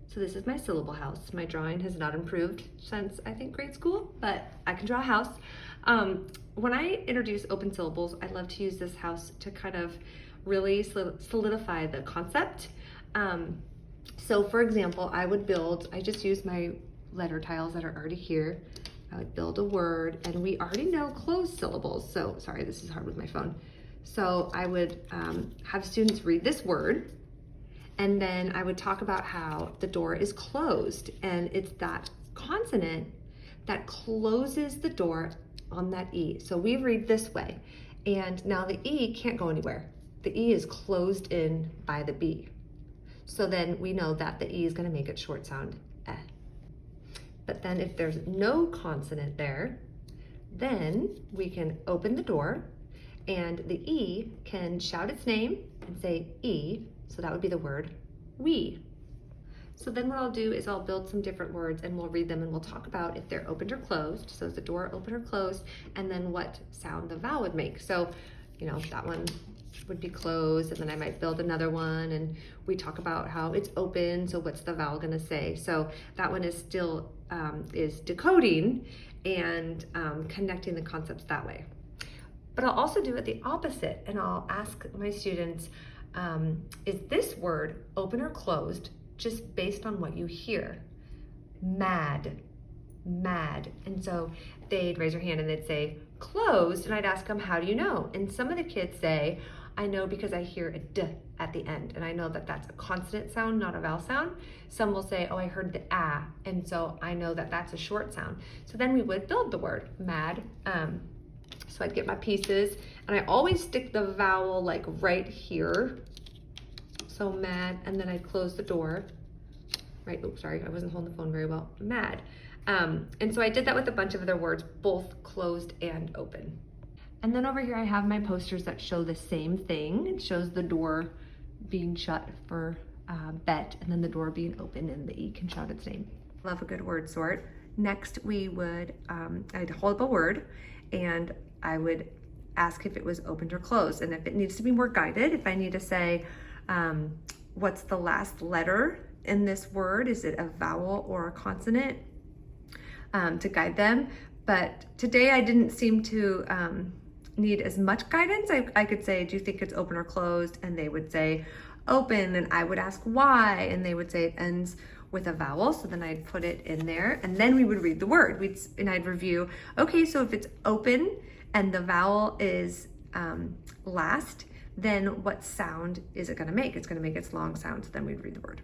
So this is my syllable house. My drawing has not improved since I think grade school, but I can draw a house. When I introduce open syllables, I love to use this house to kind of really solidify the concept. So for example, I just use my letter tiles that are already here. I would build a word, and we already know closed syllables. So sorry, this is hard with my phone. So I would have students read this word, and then I would talk about how the door is closed, and it's that consonant that closes the door on that E. So we read this way, and now the E can't go anywhere. The E is closed in by the B. So then we know that the E is gonna make it short sound eh. But then if there's no consonant there, then we can open the door and the E can shout its name and say E, so that would be the word we. So then what I'll do is I'll build some different words and we'll read them and we'll talk about if they're opened or closed. So is the door open or closed? And then what sound the vowel would make. So, that one would be closed, and then I might build another one and we talk about how it's open, so what's the vowel gonna say? So that one is still is decoding and connecting the concepts that way. But I'll also do it the opposite, and I'll ask my students, is this word open or closed just based on what you hear? Mad, mad. And so they'd raise their hand and they'd say closed, and I'd ask them, how do you know? And some of the kids say, I know because I hear a d at the end, and I know that that's a consonant sound, not a vowel sound. Some will say, oh, I heard the ah, and so I know that that's a short sound. So then we would build the word mad. So I'd get my pieces, and I always stick the vowel like right here. So mad, and then I'd close the door. Right, oops, sorry, I wasn't holding the phone very well. Mad. And so I did that with a bunch of other words, both closed and open. And then over here I have my posters that show the same thing. It shows the door being shut for bet, and then the door being open and the E can shout its name. Love a good word sort. Next we would, I'd hold up a word and I would ask if it was opened or closed. And if it needs to be more guided, if I need to say, what's the last letter in this word? Is it a vowel or a consonant? To guide them. But today I didn't seem to need as much guidance. I could say, do you think it's open or closed? And they would say open, and I would ask why, and they would say it ends with a vowel. So then I'd put it in there, and then we would read the word. And I'd review, okay, so if it's open and the vowel is last, then what sound is it gonna make? It's gonna make its long sound, so then we'd read the word.